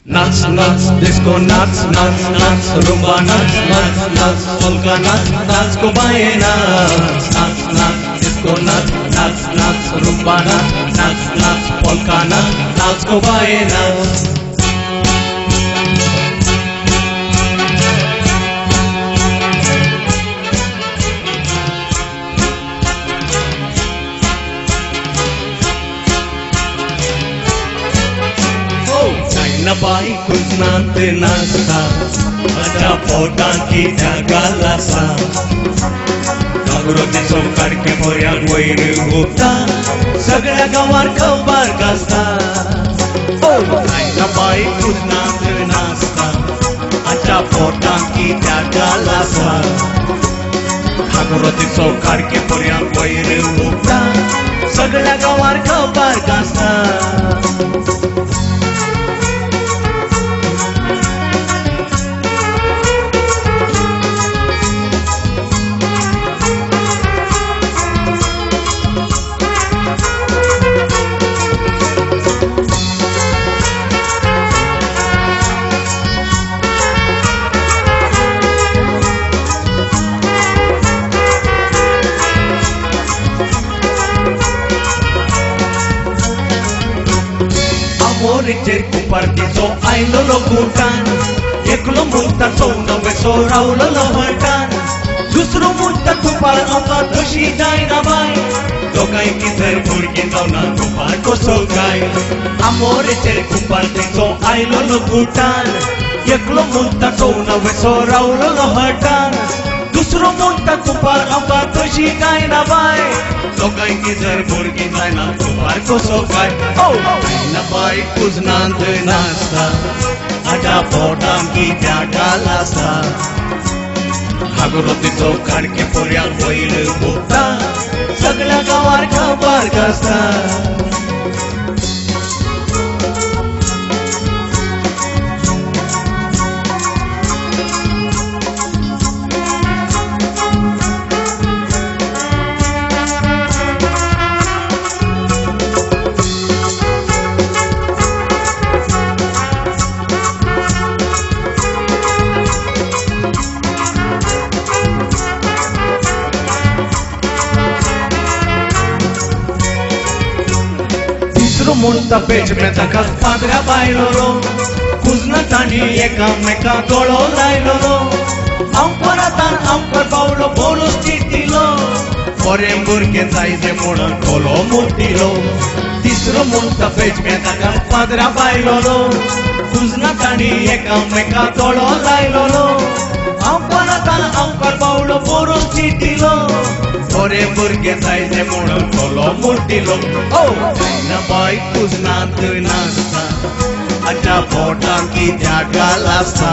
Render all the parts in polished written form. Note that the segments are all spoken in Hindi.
Nuts, nuts, disco nuts, nuts, nuts, rumba nuts, nuts, nuts, polka nuts, nuts, kubaye nuts, nuts, nuts, disco nuts, nuts, nuts, rumba nuts, nuts, nuts, polka nuts, nuts, kubaye nuts. बाई कुजनांत नाचता माझ्या पोटांची जगाला सा जागृतीचो कडके पोऱ्यांक वयर घुपता सगळ्या गांवार खबर गाजता बाई कुजनांत नाचता माझ्या पोटांची जगाला सा जागृतीचो कडके पोऱ्यांक वयर घुपता सगळ्या गांवार खबर गाजता. Morecer cu partizo ailo lo gutan eklo munta sound beso raulo lo hatan dusro munta tu par amka doshi dai na bai dokai ki ter burgi dauna tu par ko sogai amorecer cu partizo ailo lo gutan eklo munta sound beso raulo lo hatan dusro munta tu par amka doshi dai na bai dokai ki ter burgi dauna tu par ko sogai na bai kuznant nasta aja potanki jagala sa जागृतीचो कडके पोऱ्यांक वयर घुपता सगळ्या गांवार खबर गाजता. Munta pech me takas padra bailoro kuzna tani ekameka golo lailoro amparatan ampar paulo bolos titilo poremburge zaize modan kolo mutilo tisro munta pech me takas padra bailoro kuzna tani ekameka golo lailoro amparatan ampar paulo bolos titilo poremburge zaize modan kolo mutilo na bai kuznant nasta aja potanki jagala sa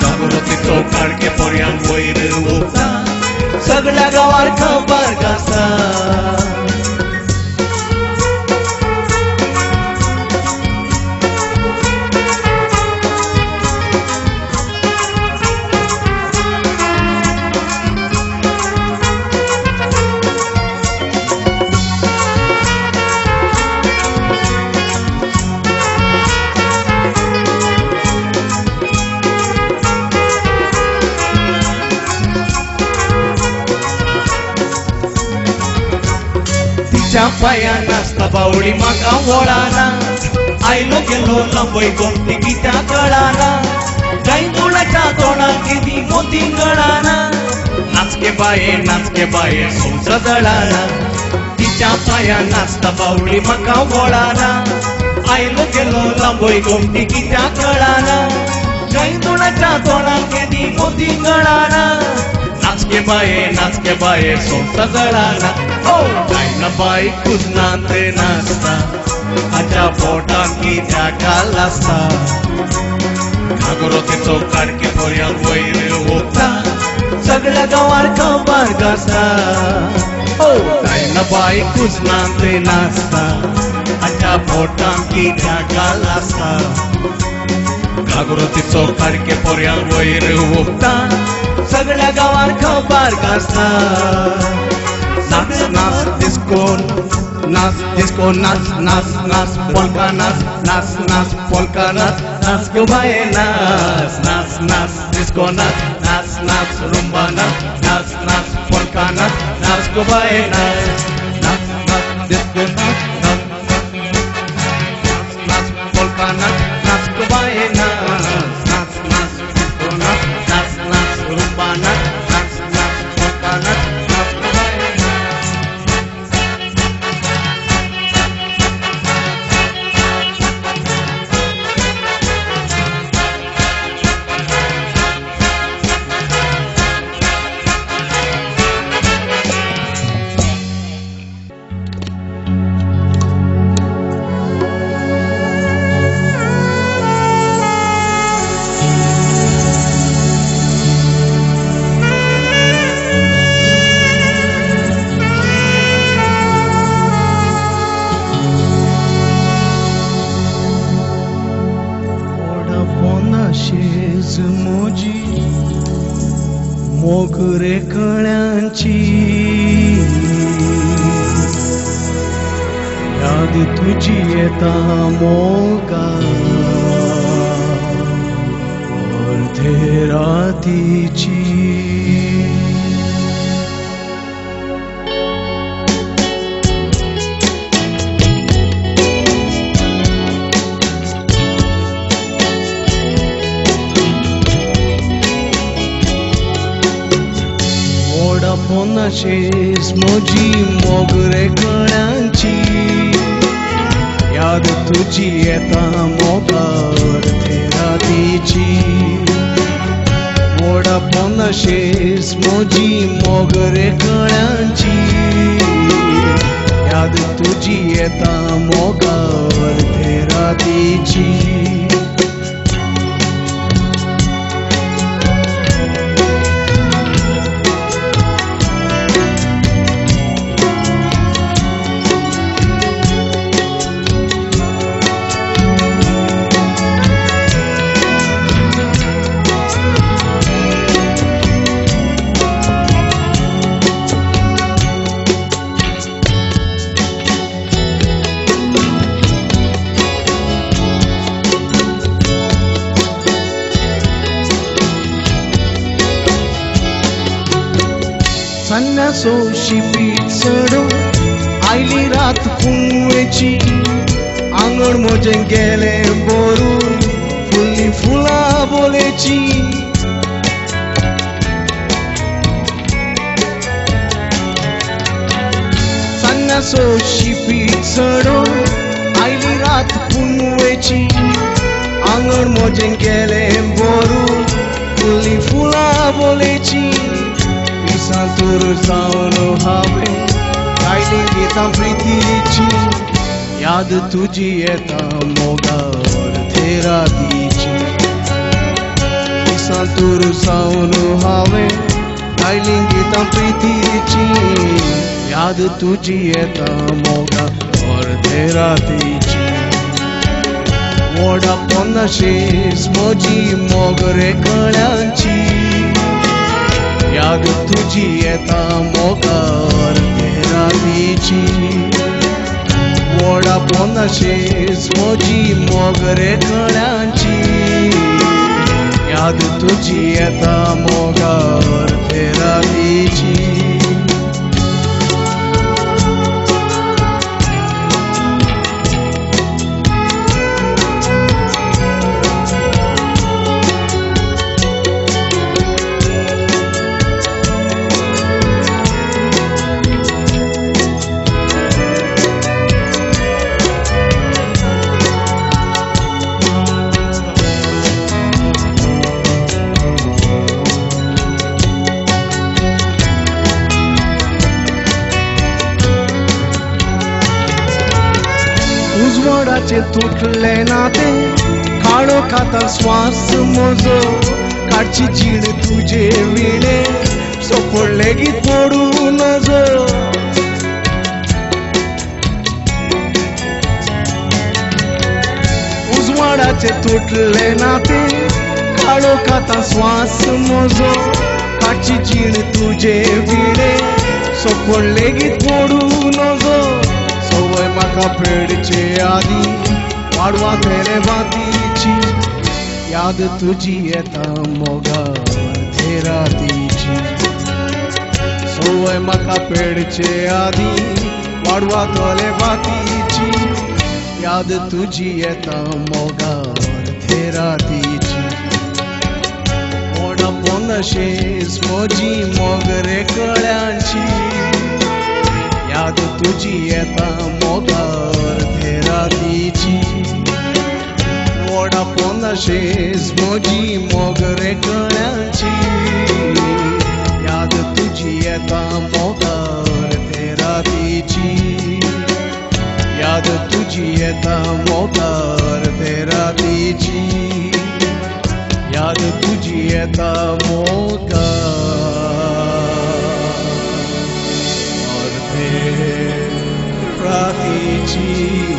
जागृतीचो कडके पोऱ्यांक वयर घुपता सगळ्या गांवार खबर गाजता. पाया नाचता बावडी म्हाका वळाना आयलो गेलो लंबय गोमती कित्या कळाना गायमुळाच्या तोंडाक किती मोती गळाना नाचके बाये सोंच जळाना तिच्या पाया नाचता बावडी म्हाका वळाना आयलो गेलो लंबय गोमती कित्या कळाना गायमुळाच्या तोंडाक किती मोती गळाना नाचके बाये सोंच जळाना na bai kuznant nasta aja potanki jagala sa जागृतीचो कडके पोऱ्यांक वयर घुपता सगळ्या गांवार खबर गाजता. ना bai kuznant nasta aja potanki jagala sa जागृतीचो कडके पोऱ्यांक वयर घुपता सगळ्या गांवार खबर गाजता. नाच नाच डिस्को नाच नाच नाच polka नाच polka नाच गो बाय नाच डिस्को नाच rumba नाच polka नाच गो बाय नाच डिस्को नाच polka नाच गो बाय नाच डिस्को नाच rumba नाच polka नाच गो बाय शेज मोजी मोगरे कळ्यांची याद तुझी येता मोगा अर्धे रातीची शेज मोजी मोगरे कळ्यांची याद तुझी येता मोगार रातीची वोडाफोन शेज मोजी मोगरे कळ्यांची याद तुझी येता मोगार रातीची संन्यासोशी पीठ चढो आयली रात कुंवेची आंगण मोजे गेले बोरून फुल्ली फुला बोलेची संन्यासोशी पीठ चढो आयली रात कुंवेची आंगण मोजे गेले बोरून फुल्ली फुला बोलेची संतूर जाऊन हावे गायली गीता प्रीतीची याद तुझी येता मोगार रातीची संतूर जाऊन हावे गायली गीता प्रीतीची याद तुझी येता मोगार रातीची वोडाफोन शेज मोजी मोगरे कळ्यांची याद तुझी येता मोगार रातीची वोडाफोन शेज मोजी मोगरे कळ्यांची याद तुझी येता मोगार रातीची उजवाडाचे तुटले नाते काळो खाता श्वास मोजो काढची चीड तुझे विणे सोपडले गीत पडू नजो उजवाडाचे तुटले नाते काळो खाता श्वास मोजो काढची चीड तुझे विणे सोकोण लेगीत मोडू नजो सवय म्हाका पेडचे आदी वाडवांतले वातीची याद तुजी येता मोगार ते रातीची सवय म्हाका पेडचे आदी वाडवांतले वातीची याद तुजी येता मोगार ते रातीची मोडा पोनशेस म्हजी मोगरे कळ्यांची याद तुजी येता मोगार ते रातीची मोडा पोनशेस म्हजी मोगरे कळ्यांची याद तुजी येता मोगार ते रातीची याद तुजी येता मोगार ते रातीची याद तुजी येता मोगार ते रातीची